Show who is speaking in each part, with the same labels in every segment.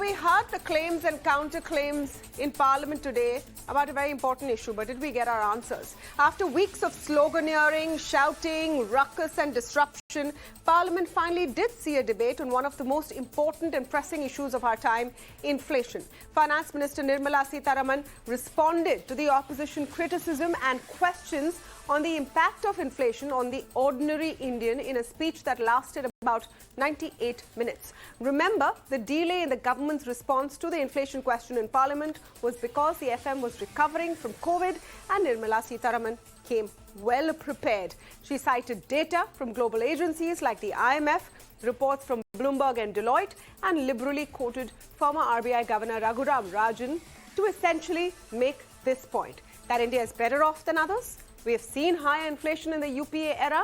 Speaker 1: we heard the claims and counterclaims in Parliament today about a very important issue, but did we get our answers? After weeks of sloganeering, shouting, ruckus and disruption, Parliament finally did see a debate on one of the most important and pressing issues of our time, inflation. Finance Minister Nirmala Sitharaman responded to the opposition criticism and questions on the impact of inflation on the ordinary Indian in a speech that lasted about 98 minutes. Remember, the delay in the government's response to the inflation question in Parliament was because the FM was recovering from COVID and Nirmala Sitharaman came well prepared. She cited data from global agencies like the IMF, reports from Bloomberg and Deloitte, and liberally quoted former RBI Governor Raghuram Rajan to essentially make this point, that India is better off than others. We have seen higher inflation in the UPA era,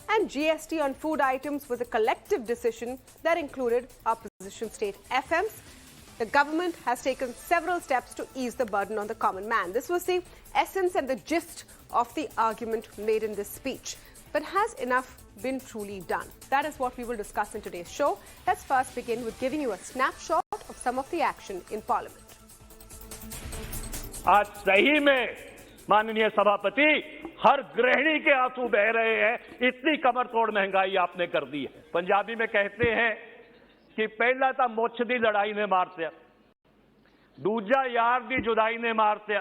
Speaker 1: and GST on food items was a collective decision that included opposition state FMs. The government has taken several steps to ease the burden on the common man. This was the essence and the gist of the argument made in this speech. But has enough been truly done? That is what we will discuss in today's show. Let's first begin with giving you a snapshot of some of the action in Parliament.
Speaker 2: आज सही में माननीय सभापति हर गृहिणी के आंसू बह रहे हैं। इतनी कमर तोड़ महंगाई आपने कर दी है। पंजाबी में कहते हैं कि पहला तो मुछ दी लड़ाई ने मारत्या, दूजा यार दी जुदाई ने मारत्या,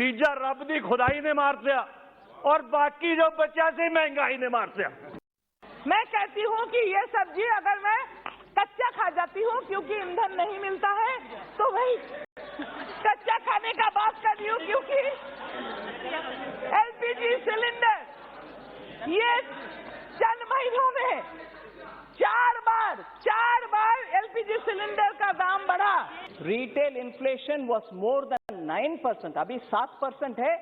Speaker 2: तीजा रब दी खुदाई ने मारत्या और बाकी जो बचा से महंगाई ने मारत्या।
Speaker 3: मैं कहती हूं कि ये सब्जी अगर मैं कच्चा खा जाती हूं क्योंकि ईंधन नहीं मिलता है तो वही कच्चा खाने का बात कर रही हूं, क्योंकि एलपीजी सिलेंडर ये चंद महीनों में चार बार एलपीजी सिलेंडर का दाम बढ़ा।
Speaker 4: Retail inflation was more than 9%, अभी 7% है।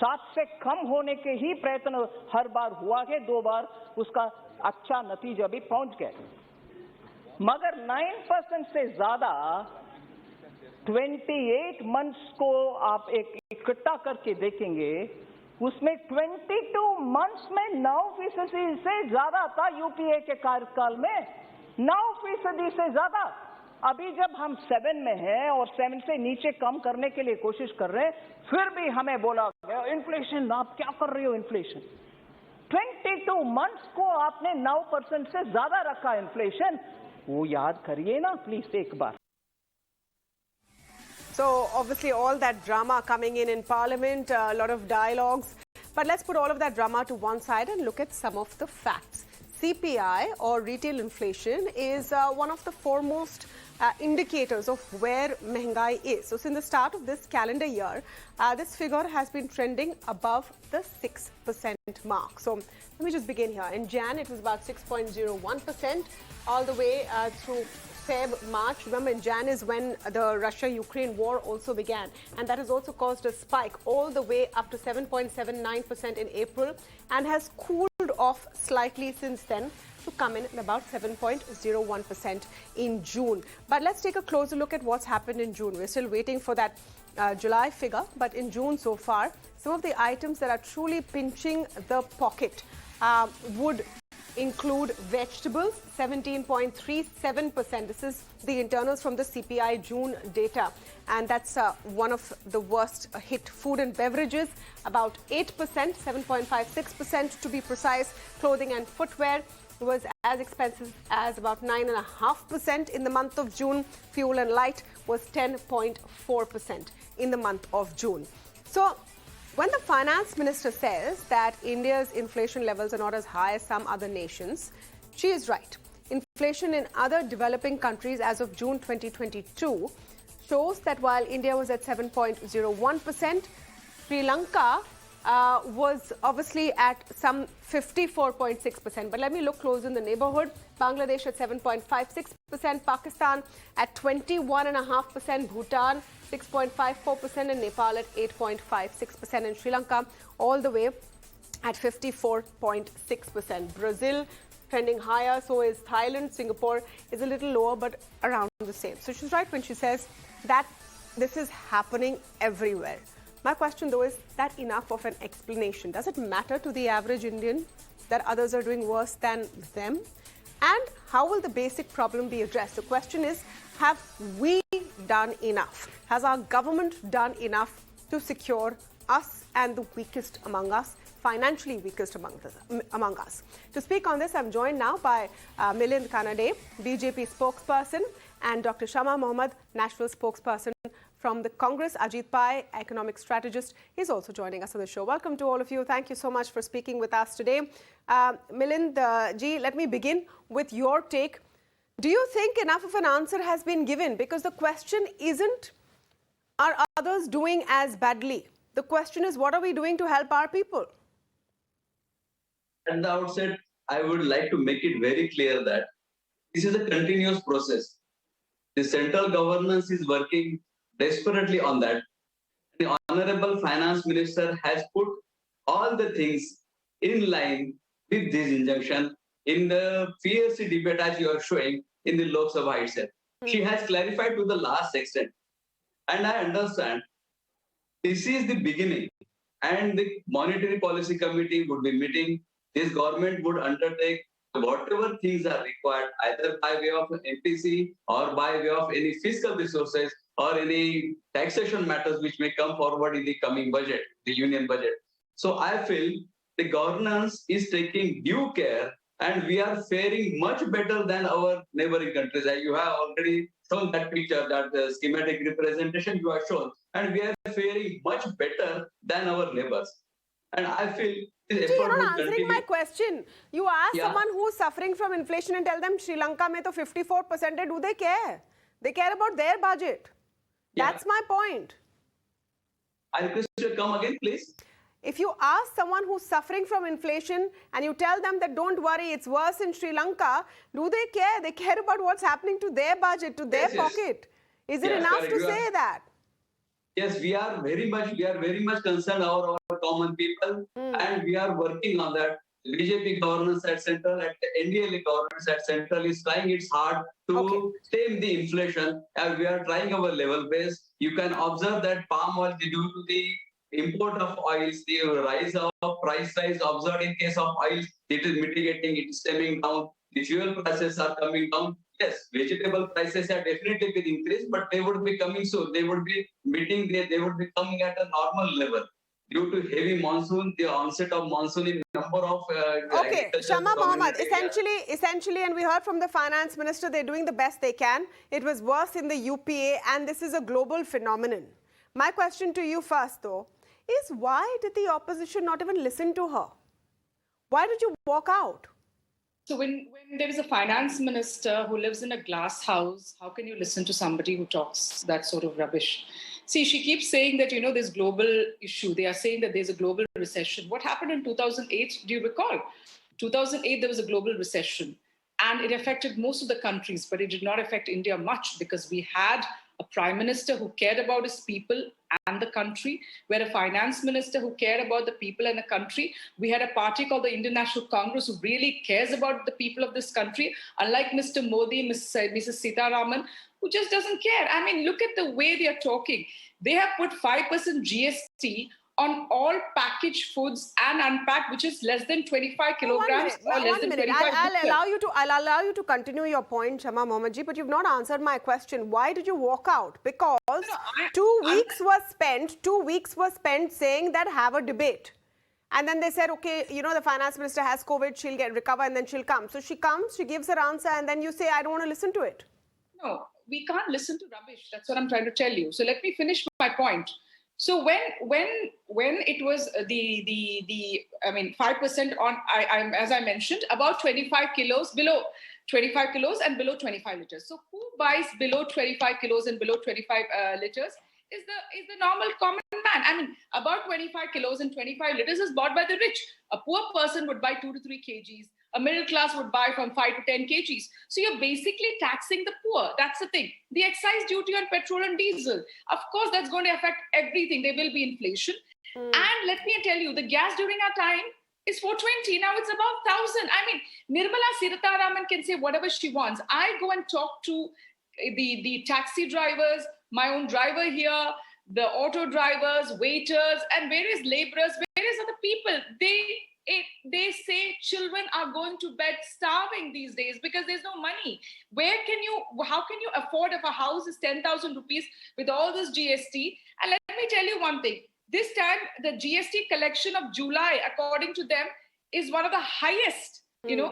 Speaker 4: 7 से कम होने के ही प्रयत्न हर बार हुआ है, 2 बार उसका अच्छा नतीजा भी पहुंच गए, मगर 9% से ज्यादा 28 मंथ्स को आप एक इकट्ठा करके देखेंगे, उसमें 22 मंथ्स में 9% से ज्यादा था। यूपीए के कार्यकाल में 9% से ज्यादा। अभी जब हम 7 में हैं और 7 से नीचे कम करने के लिए कोशिश कर रहे हैं, फिर भी हमें बोला गया इन्फ्लेशन, आप क्या कर रहे हो इन्फ्लेशन। 22 मंथ्स को आपने 9% से ज्यादा रखा इन्फ्लेशन, वो याद करिए ना प्लीज एक बार।
Speaker 1: So obviously all that drama coming in Parliament, a lot of dialogues. But let's put all of that drama to one side and look at some of the facts. CPI or retail inflation is one of the foremost indicators of where mehengai is. So since the start of this calendar year, this figure has been trending above the 6% mark. So let me just begin here. In Jan, it was about 6.01% all the way through Feb, March. Remember, in Jan is when the Russia-Ukraine war also began, and that has also caused a spike all the way up to 7.79% in April, and has cooled off slightly since then to come in at about 7.01% in June. But let's take a closer look at what's happened in June. We're still waiting for that July figure, but in June so far, some of the items that are truly pinching the pocket would include vegetables, 17.37%. This is the internals from the CPI June data, and that's one of the worst hit. Food and beverages, about 8%, 7.56% to be precise. Clothing and footwear was as expensive as about 9.5% in the month of June. Fuel and light was 10.4% in the month of June. So when the finance minister says that India's inflation levels are not as high as some other nations, she is right. Inflation in other developing countries as of June 2022 shows that while India was at 7.01%, Sri Lanka was obviously at some 54.6%. But let me look close in the neighborhood. Bangladesh at 7.56%, Pakistan at 21.5%, Bhutan 6.54%, and Nepal at 8.56%, and Sri Lanka all the way at 54.6%. Brazil trending higher, so is Thailand. Singapore is a little lower, but around the same. So she's right when she says that this is happening everywhere. My question, though, is that enough of an explanation? Does it matter to the average Indian that others are doing worse than them? And how will the basic problem be addressed? The question is, have we done enough? Has our government done enough to secure us and the weakest among us, financially weakest among us? To speak on this, I'm joined now by Milind Kanade, BJP Spokesperson, and Dr. Shama Mohamed, National Spokesperson from the Congress. Ajit Pai, economic strategist, is also joining us on the show. Welcome to all of you. Thank you so much for speaking with us today. Milind ji, let me begin with your take. Do you think enough of an answer has been given? Because the question isn't, are others doing as badly? The question is, what are we doing to help our people?
Speaker 5: At the outset, I would like to make it very clear that this is a continuous process. The central governance is working desperately on that. The Honorable Finance Minister has put all the things in line with this injunction in the fierce debate as you are showing in the Lok Sabha itself. She has clarified to the last extent. And I understand this is the beginning, and the Monetary Policy Committee would be meeting. This government would undertake whatever things are required, either by way of MPC or by way of any fiscal resources or any taxation matters which may come forward in the coming budget, the union budget. So I feel the governance is taking due care, and we are faring much better than our neighboring countries. You have already shown that picture, that schematic representation you have shown, and we are faring much better than our neighbors. And I feel
Speaker 1: you're not answering my question. You ask someone who's suffering from inflation and tell them Sri Lanka mein to 54% hai. Do they care? They care about their budget. That's my point.
Speaker 5: I request you to come again, please.
Speaker 1: If you ask someone who's suffering from inflation and you tell them that don't worry, it's worse in Sri Lanka, do they care? They care about what's happening to their budget, to their pocket. Is it enough to say that?
Speaker 5: Yes, we are very much concerned about our common people, and we are working on that. BJP governance at central, at NDLA governance at central is trying its hard to tame the inflation, and we are trying our level best. You can observe that palm oil, due to the import of oils, the rise of price rise observed in case of oils, it is mitigating, it is stemming down. The fuel prices are coming down. Yes, vegetable prices have definitely been increased, but they would be coming soon. They would be they would be coming at a normal level. Due to heavy monsoon, the onset of monsoon in number of...
Speaker 1: Shama Mohamed, essentially, and we heard from the finance minister, they're doing the best they can. It was worse in the UPA, and this is a global phenomenon. My question to you first, though, is why did the opposition not even listen to her? Why did you walk out?
Speaker 6: So when there is a finance minister who lives in a glass house, how can you listen to somebody who talks that sort of rubbish? See, she keeps saying that, there's global issue. They are saying that there's a global recession. What happened in 2008? Do you recall? 2008, there was a global recession, and it affected most of the countries, but it did not affect India much because we had a prime minister who cared about his people and the country. We had a finance minister who cared about the people and the country. We had a party called the Indian National Congress who really cares about the people of this country, unlike Mr. Modi, Mrs. Sitharaman, who just doesn't care. I mean, look at the way they are talking. They have put 5% GST on all packaged foods and unpacked, which is less than 25 kilograms or less than 25
Speaker 1: I'll allow you to continue your point, Shama Mohamed ji, but you've not answered my question. Why did you walk out? Because 2 weeks were spent saying that have a debate. And then they said, okay, the finance minister has COVID, she'll recover and then she'll come. So she comes, she gives her answer, and then you say, I don't want to listen to it.
Speaker 6: No, we can't listen to rubbish. That's what I'm trying to tell you. So let me finish my point. So when it was the 5% on, as I mentioned, about 25 kilos, below 25 kilos and below 25 liters. So who buys below 25 kilos and below 25 liters is the normal common man. I mean, about 25 kilos and 25 liters is bought by the rich. A poor person would buy 2 to 3 kgs. A middle class would buy from 5 to 10 kgs. So you're basically taxing the poor. That's the thing. The excise duty on petrol and diesel, of course, that's going to affect everything. There will be inflation. And let me tell you, the gas during our time is 420. Now it's about 1,000. I mean, Nirmala Sitharaman can say whatever she wants. I go and talk to the taxi drivers, my own driver here, the auto drivers, waiters, and various laborers, various other people. they say children are going to bed starving these days because there's no money. How can you afford if a house is 10,000 rupees with all this GST? And let me tell you one thing. This time, the GST collection of July, according to them, is one of the highest, 28%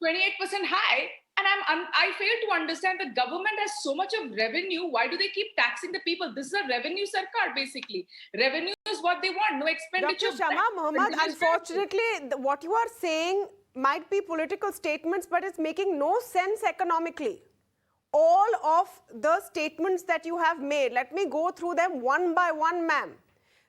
Speaker 6: high. And I fail to understand the government has so much of revenue. Why do they keep taxing the people? This is a revenue sarkar, basically. Revenue is what they want, no expenditure.
Speaker 1: Dr. Shama Mohamed, unfortunately, what you are saying might be political statements, but it's making no sense economically. All of the statements that you have made, let me go through them one by one, ma'am.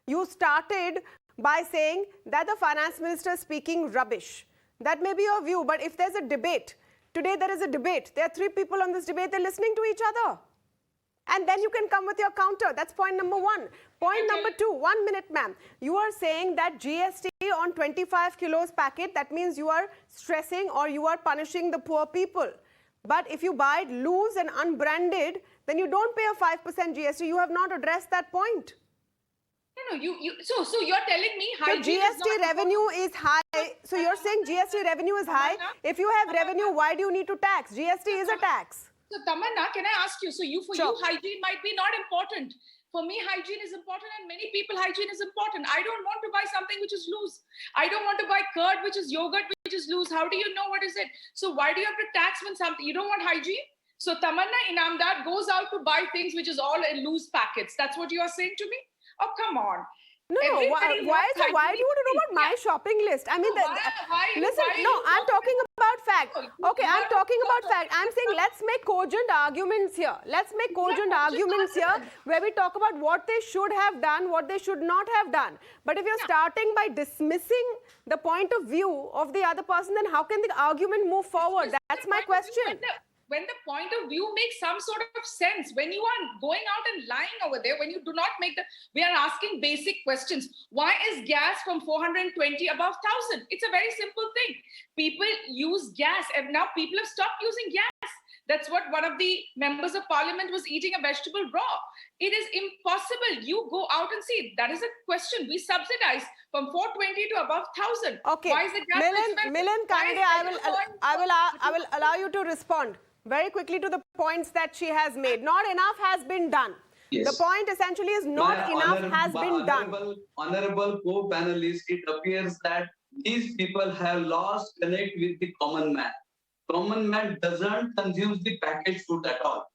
Speaker 1: You started by saying that the finance minister is speaking rubbish. That may be your view, but if there's a debate, today there is a debate. There are 3 people on this debate. They're listening to each other. And then you can come with your counter. That's point number 1. Point number 2, 1 minute, ma'am. You are saying that GST on 25 kilos packet, that means you are stressing or you are punishing the poor people. But if you buy it loose and unbranded, then you don't pay a 5% GST. You have not addressed that point.
Speaker 6: No, so you're telling me hygiene
Speaker 1: GST revenue is high. So you're saying GST revenue is high. If you have revenue, why do you need to tax? GST is a tax.
Speaker 6: So Tamanna, can I ask you? So you hygiene might be not important. For me, hygiene is important, and many people, hygiene is important. I don't want to buy something which is loose. I don't want to buy curd, which is yogurt, which is loose. How do you know what is it? So why do you have to tax when something you don't want hygiene? So Tamanna Inamdar goes out to buy things which is all in loose packets. That's what you are saying to me? Oh, come on.
Speaker 1: No, why do you want to know about my shopping list? I mean, I'm talking about fact. Okay, I'm talking about fact. I'm saying let's make cogent arguments here. Let's make cogent arguments here where we talk about what they should have done, what they should not have done. But if you're starting by dismissing the point of view of the other person, then how can the argument move forward? That's my question.
Speaker 6: When the point of view makes some sort of sense, when you are going out and lying over there, when you do not make we are asking basic questions. Why is gas from 420 above 1,000? It's a very simple thing. People use gas, and now people have stopped using gas. That's what one of the members of parliament was eating a vegetable raw. It is impossible. You go out and see. That is a question. We subsidize from 420 to above 1,000.
Speaker 1: Okay.
Speaker 6: Why is the gas
Speaker 1: Milind Kanade, I will allow you to respond very quickly to the points that she has made. Not enough has been done.
Speaker 5: Yes.
Speaker 1: The point essentially is not enough has been done.
Speaker 5: Honorable co-panelists, it appears that these people have lost connect with the common man. Common man doesn't consume the packaged food at all.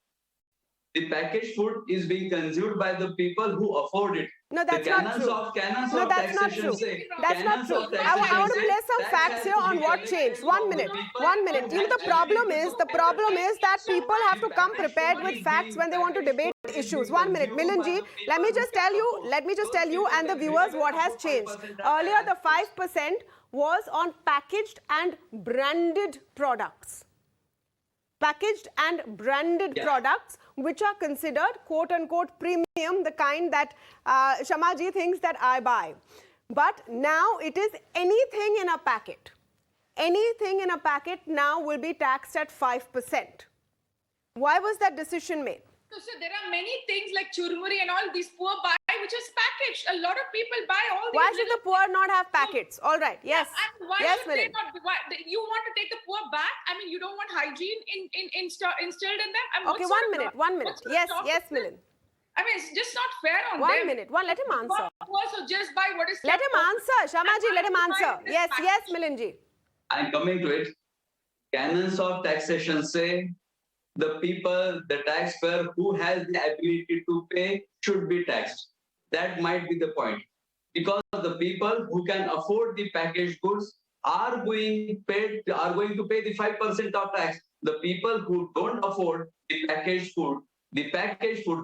Speaker 5: The packaged food is being consumed by the people who afford it.
Speaker 1: No, that's not true.
Speaker 5: No,
Speaker 1: that's not true. That's not true. I want to place some facts here on what changed. 1 minute. 1 minute. You know, the problem is that people have to come prepared with facts when they want to debate issues. 1 minute. Milindji, let me just tell you and the viewers what has changed. Earlier, the 5% was on packaged and branded products. Packaged and branded products which are considered quote-unquote premium, the kind that Shamaji thinks that I buy. But now it is anything in a packet. Anything in a packet now will be taxed at 5%. Why was that decision made?
Speaker 6: So there are many things like churmuri and all these poor buy which is packaged. A lot of people buy all these.
Speaker 1: Why should the poor not have packets? All right. Yes.
Speaker 6: And why
Speaker 1: yes,
Speaker 6: should they not? You want to take the poor back? I mean, you don't want hygiene instilled in them?
Speaker 1: Okay, 1 minute. 1 minute. Yes, Milind.
Speaker 6: I mean, it's just not fair on
Speaker 1: 1 minute. Let him answer.
Speaker 6: So just buy what is.
Speaker 1: Let him answer. Shamaji, let him answer. Yes, Milindji.
Speaker 5: I'm coming to it. Canons of taxation say the people, the taxpayer who has the ability to pay should be taxed. That might be the point. Because the people who can afford the packaged goods are going to pay the 5% of tax. The people who don't afford the packaged food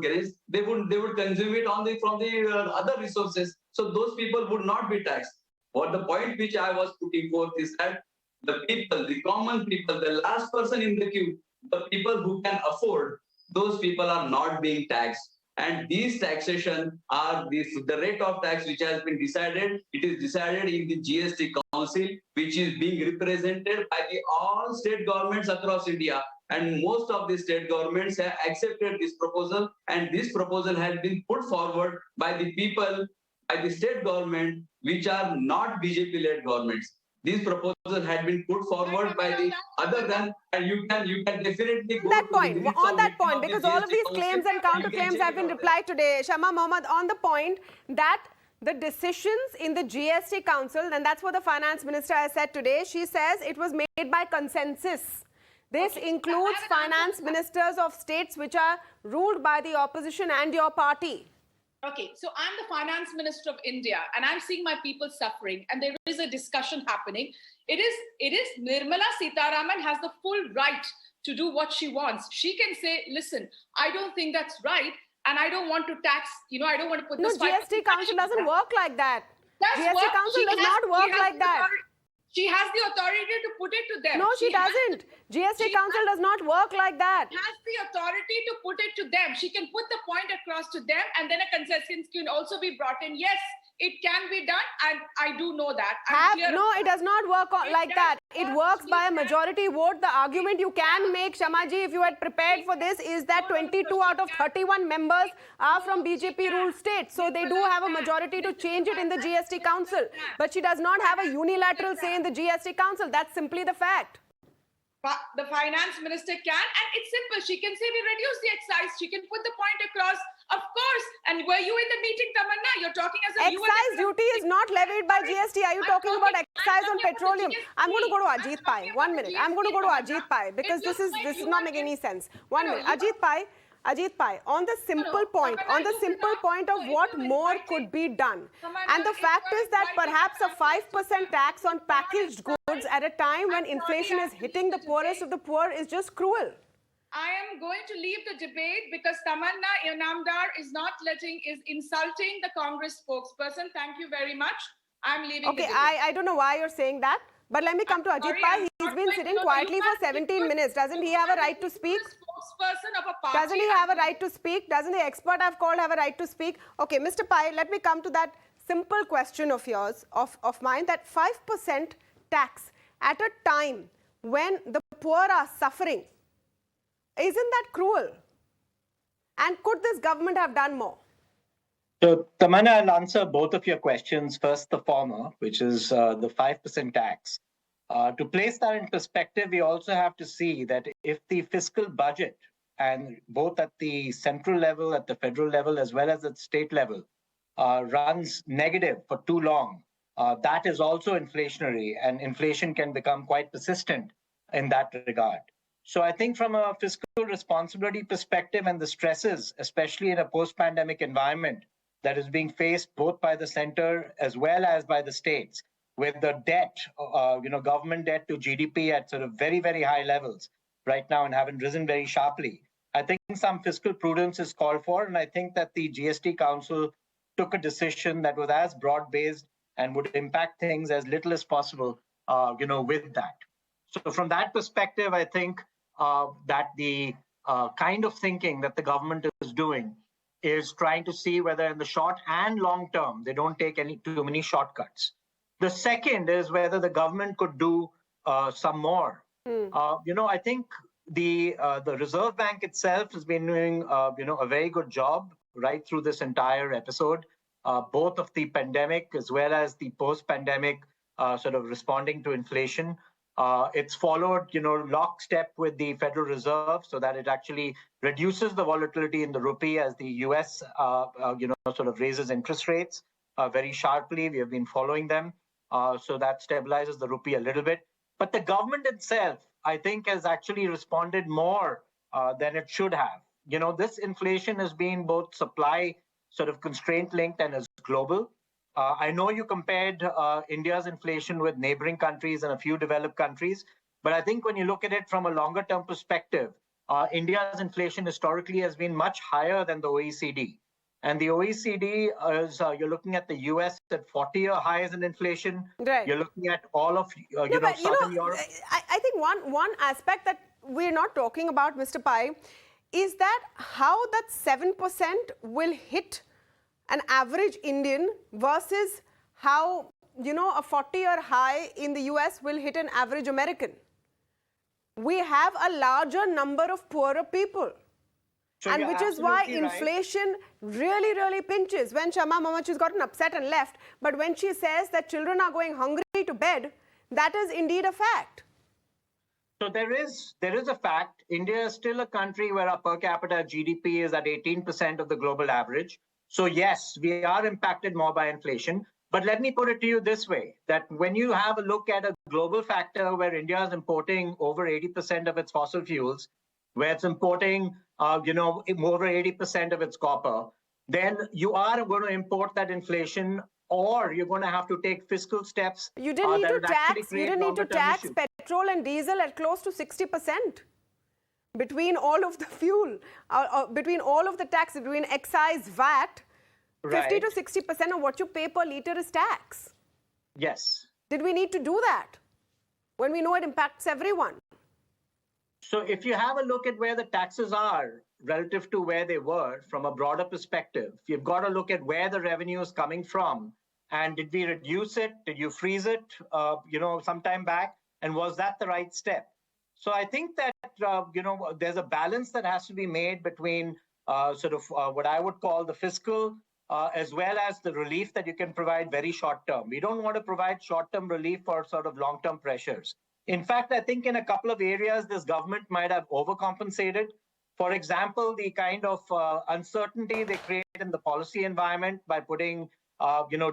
Speaker 5: grains, they would consume it from the other resources. So those people would not be taxed. What the point which I was putting forth is that the people, the common people, the last person in the queue, the people who can afford, those people are not being taxed. And these taxation are the rate of tax which has been decided. It is decided in the GST Council, which is being represented by all state governments across India. And most of the state governments have accepted this proposal. And this proposal has been put forward by the people, by the state government, which are not BJP-led governments. these proposals had been put forward by the other than, and you can definitely go
Speaker 1: that
Speaker 5: to
Speaker 1: point,
Speaker 5: the
Speaker 1: on that
Speaker 5: meeting
Speaker 1: point,
Speaker 5: of the
Speaker 1: because all of
Speaker 5: GST
Speaker 1: these
Speaker 5: Council,
Speaker 1: claims and
Speaker 5: you can
Speaker 1: counterclaims
Speaker 5: check
Speaker 1: have
Speaker 5: it
Speaker 1: been
Speaker 5: out
Speaker 1: replied today. Shama Mohamed, on the point that the decisions in the GST Council, and that's what the Finance Minister has said today, she says it was made by consensus. This includes finance ministers of states which are ruled by the opposition and your party.
Speaker 6: Okay, so I'm the finance minister of India and I'm seeing my people suffering and there is a discussion happening. It is Nirmala Sitharaman has the full right to do what she wants. She can say, listen, I don't think that's right and I don't want to tax, I don't want to put
Speaker 1: No,
Speaker 6: this...
Speaker 1: GST Council doesn't work like that.
Speaker 6: That's
Speaker 1: GST
Speaker 6: what
Speaker 1: Council
Speaker 6: she
Speaker 1: does
Speaker 6: has-
Speaker 1: not work
Speaker 6: she has
Speaker 1: like
Speaker 6: the
Speaker 1: that.
Speaker 6: She has the authority to put it to them.
Speaker 1: No, she
Speaker 6: has
Speaker 1: doesn't.
Speaker 6: the-
Speaker 1: GST
Speaker 6: she
Speaker 1: Council does not work like that.
Speaker 6: has the authority to put it to them. She can put the point across to them and then a consensus can also be brought in. Yes, it can be done and I do know that.
Speaker 1: No, it does not work like that. It works by a majority vote. The argument you can make, Shamaji, if you had prepared for this, is that 22 out of 31 members are from BJP ruled states. So they do have a majority to change it in the GST Council. But she does not have a unilateral say in the GST Council. That's simply the fact.
Speaker 6: The finance minister can, and it's simple. She can say we reduce the excise. She can put the point across. Of course. And were you in the meeting, Tamanna? You're talking as if you were...
Speaker 1: Excise duty is not levied by GST. Are you talking about excise on petroleum? I'm going to go to Ajit Pai. 1 minute. I'm going to go to Ajit Pai because this is not making any sense. 1 minute. Ajit Pai, on the simple point, of what more could be done. And the fact is that perhaps a 5% tax on packaged goods at a time when inflation is hitting the poorest of the poor is just cruel.
Speaker 6: I am going to leave the debate because Tamanna Inamdar is insulting the Congress spokesperson. Thank you very much. I'm leaving the debate.
Speaker 1: I don't know why you're saying that, but let me come to Ajit Pai. He's been sitting quietly for 17 minutes. Doesn't he have a right to speak?
Speaker 6: Spokesperson of a party.
Speaker 1: Doesn't he have a right to speak? Doesn't the expert I've called have a right to speak? Okay, Mr. Pai, let me come to that simple question of yours, of mine, that 5% tax at a time when the poor are suffering. Isn't that cruel? And could this government have done more?
Speaker 7: So, Tamanna, I'll answer both of your questions. First, the former, which is the 5% tax. To place that in perspective, we also have to see that if the fiscal budget, and both at the central level, at the federal level, as well as at state level, runs negative for too long, that is also inflationary, and inflation can become quite persistent in that regard. So I think from a fiscal responsibility perspective and the stresses, especially in a post-pandemic environment that is being faced both by the center as well as by the states, with the debt, government debt to GDP at sort of very, very high levels right now and haven't risen very sharply. I think some fiscal prudence is called for, and I think that the GST Council took a decision that was as broad-based and would impact things as little as possible, with that. So from that perspective, I think that the kind of thinking that the government is doing is trying to see whether in the short and long term, they don't take too many shortcuts. The second is whether the government could do some more. I think the Reserve Bank itself has been doing, a very good job right through this entire episode, both of the pandemic as well as the post-pandemic sort of responding to inflation. It's followed, lockstep with the Federal Reserve so that it actually reduces the volatility in the rupee as the US, sort of raises interest rates very sharply. We have been following them. So that stabilizes the rupee a little bit. But the government itself, I think, has actually responded more than it should have. This inflation has been both supply sort of constraint linked and is global. I know you compared India's inflation with neighboring countries and a few developed countries, but I think when you look at it from a longer term perspective, India's inflation historically has been much higher than the OECD. And the OECD is, you're looking at the US at 40-year highs in inflation.
Speaker 1: Right.
Speaker 7: You're looking at all of, Southern Europe.
Speaker 1: I think one aspect that we're not talking about, Mr. Pai, is that how that 7% will hit an average Indian versus how, a 40-year high in the US will hit an average American. We have a larger number of poorer people.
Speaker 7: So
Speaker 1: and which is why inflation really, really pinches. When Shama Mohamed, she's gotten upset and left, but when she says that children are going hungry to bed, that is indeed a fact.
Speaker 7: So there is a fact. India is still a country where our per capita GDP is at 18% of the global average. So yes, we are impacted more by inflation. But let me put it to you this way, that when you have a look at a global factor where India is importing over 80% of its fossil fuels, where it's importing, over 80% of its copper, then you are going to import that inflation, or you're going to have to take fiscal steps.
Speaker 1: You didn't need to tax petrol and diesel at close to 60%. Between all of the fuel, between all of the tax, between excise, VAT, 50 to 60% of what you pay per litre is tax.
Speaker 7: Yes.
Speaker 1: Did we need to do that when we know it impacts everyone?
Speaker 7: So if you have a look at where the taxes are relative to where they were from a broader perspective, you've got to look at where the revenue is coming from. And did we reduce it? Did you freeze it, some time back? And was that the right step? So I think that, there's a balance that has to be made between what I would call the fiscal as well as the relief that you can provide very short term. We don't want to provide short-term relief for sort of long-term pressures. In fact, I think in a couple of areas, this government might have overcompensated. For example, the kind of uncertainty they create in the policy environment by putting,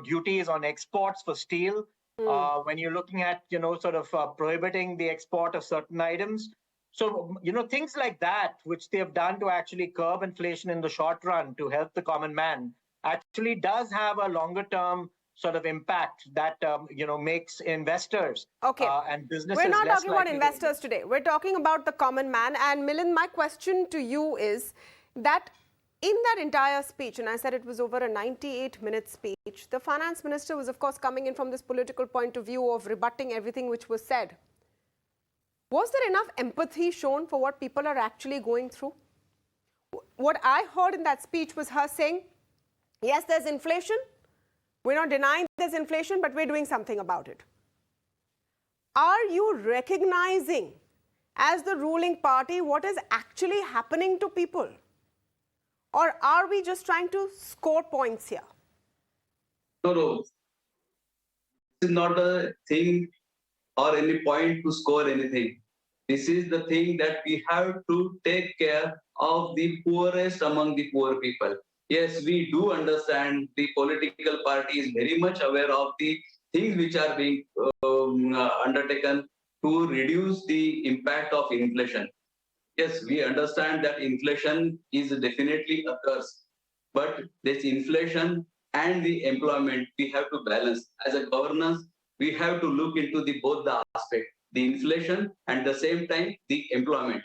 Speaker 7: duties on exports for steel. When you're looking at, prohibiting the export of certain items. So, things like that, which they have done to actually curb inflation in the short run to help the common man, actually does have a longer term sort of impact that, makes investors and businesses.
Speaker 1: We're not talking about investors today. We're talking about the common man. And Milind, my question to you is that in that entire speech, and I said it was over a 98-minute speech, the finance minister was, of course, coming in from this political point of view of rebutting everything which was said. Was there enough empathy shown for what people are actually going through? What I heard in that speech was her saying, yes, there's inflation. We're not denying there's inflation, but we're doing something about it. Are you recognizing, as the ruling party, what is actually happening to people? Or are we just trying to score points here?
Speaker 5: No. This is not a thing or any point to score anything. This is the thing that we have to take care of the poorest among the poor people. Yes, we do understand the political party is very much aware of the things which are being undertaken to reduce the impact of inflation. Yes, we understand that inflation is definitely a curse, but this inflation and the employment we have to balance. As a governance, we have to look into both the aspect, the inflation and at the same time the employment.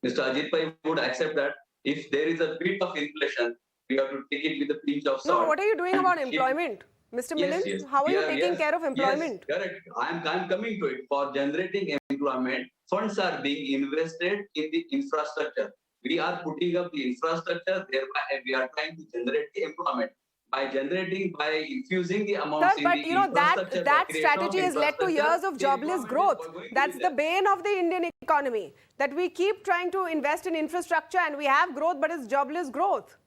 Speaker 5: Mr. Ajit Pai would accept that if there is a bit of inflation, we have to take it with a pinch of salt.
Speaker 1: No, what are you doing about employment? Mr. Milind,
Speaker 5: yes.
Speaker 1: How are you taking care of employment?
Speaker 5: Yes, correct. I'm coming to it. For generating employment, funds are being invested in the infrastructure. We are putting up the infrastructure, thereby we are trying to generate the employment. By infusing the amounts in the infrastructure.
Speaker 1: That strategy has led to years of jobless growth. That's the bane of the Indian economy. That we keep trying to invest in infrastructure and we have growth, but it's jobless growth.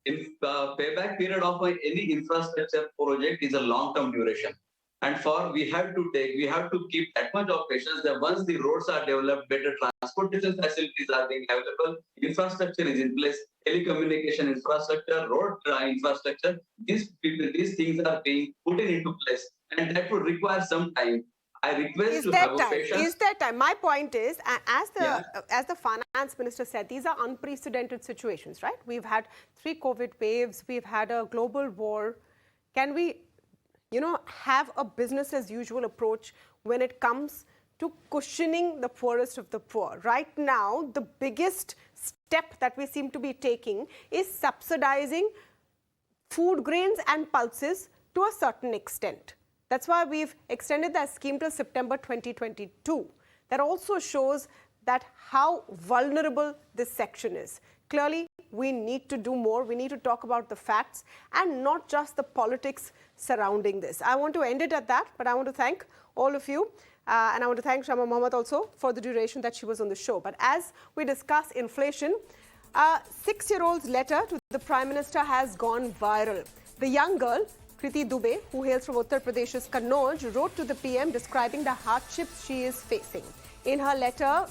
Speaker 5: If the payback period of any infrastructure project is a long-term duration. And we have to keep that much of patience that once the roads are developed, better transportation facilities are being available, infrastructure is in place, telecommunication infrastructure, road infrastructure, these things are being put into place. And that would require some time. I request to have patience.
Speaker 1: Is there time? My point is, as the finance minister said, these are unprecedented situations, right? We've had 3 COVID waves, we've had a global war. Can we have a business as usual approach when it comes to cushioning the poorest of the poor? Right now, the biggest step that we seem to be taking is subsidizing food grains and pulses to a certain extent. That's why we've extended that scheme till September 2022. That also shows that how vulnerable this section is. Clearly, we need to do more. We need to talk about the facts and not just the politics surrounding this. I want to end it at that, but I want to thank all of you. And I want to thank Shama Mohamed also for the duration that she was on the show. But as we discuss inflation, a 6-year-old's letter to the Prime Minister has gone viral. The young girl Kriti Dubey, who hails from Uttar Pradesh's Kannauj, wrote to the PM describing the hardships she is facing. In her letter,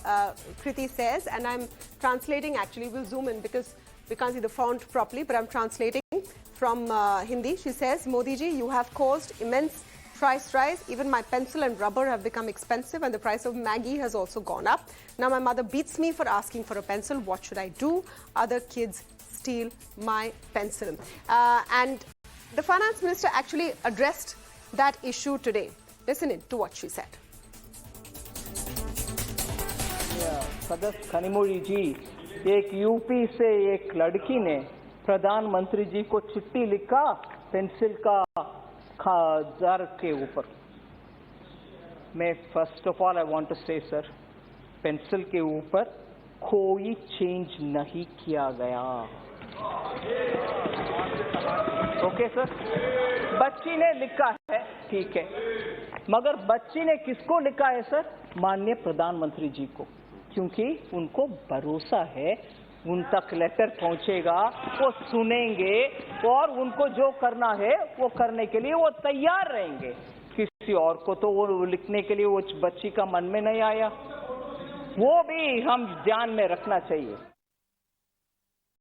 Speaker 1: Kriti says, and I'm translating actually, we'll zoom in because we can't see the font properly, but I'm translating from Hindi. She says, Modi ji, you have caused immense price rise. Even my pencil and rubber have become expensive and the price of Maggi has also gone up. Now my mother beats me for asking for a pencil. What should I do? Other kids steal my pencil. And the finance minister actually addressed that issue today. Listen in to what she said.
Speaker 4: सदस्य खनिमोड़ी जी, एक UP से एक लड़की ने प्रधानमंत्री जी को चिट्ठी लिखा पेंसिल का दर के ऊपर. मैं first of all I want to say sir, pencil के ऊपर कोई चेंज नहीं किया गया. ओके सर, बच्ची ने लिखा है, ठीक है, मगर बच्ची ने किसको लिखा है सर? माननीय प्रधानमंत्री जी को, क्योंकि उनको भरोसा है उन तक लेटर पहुंचेगा, वो सुनेंगे और उनको जो करना है वो करने के लिए वो तैयार रहेंगे. किसी और को तो वो लिखने के लिए वो बच्ची का मन में नहीं आया, वो भी हम ध्यान में रखना चाहिए.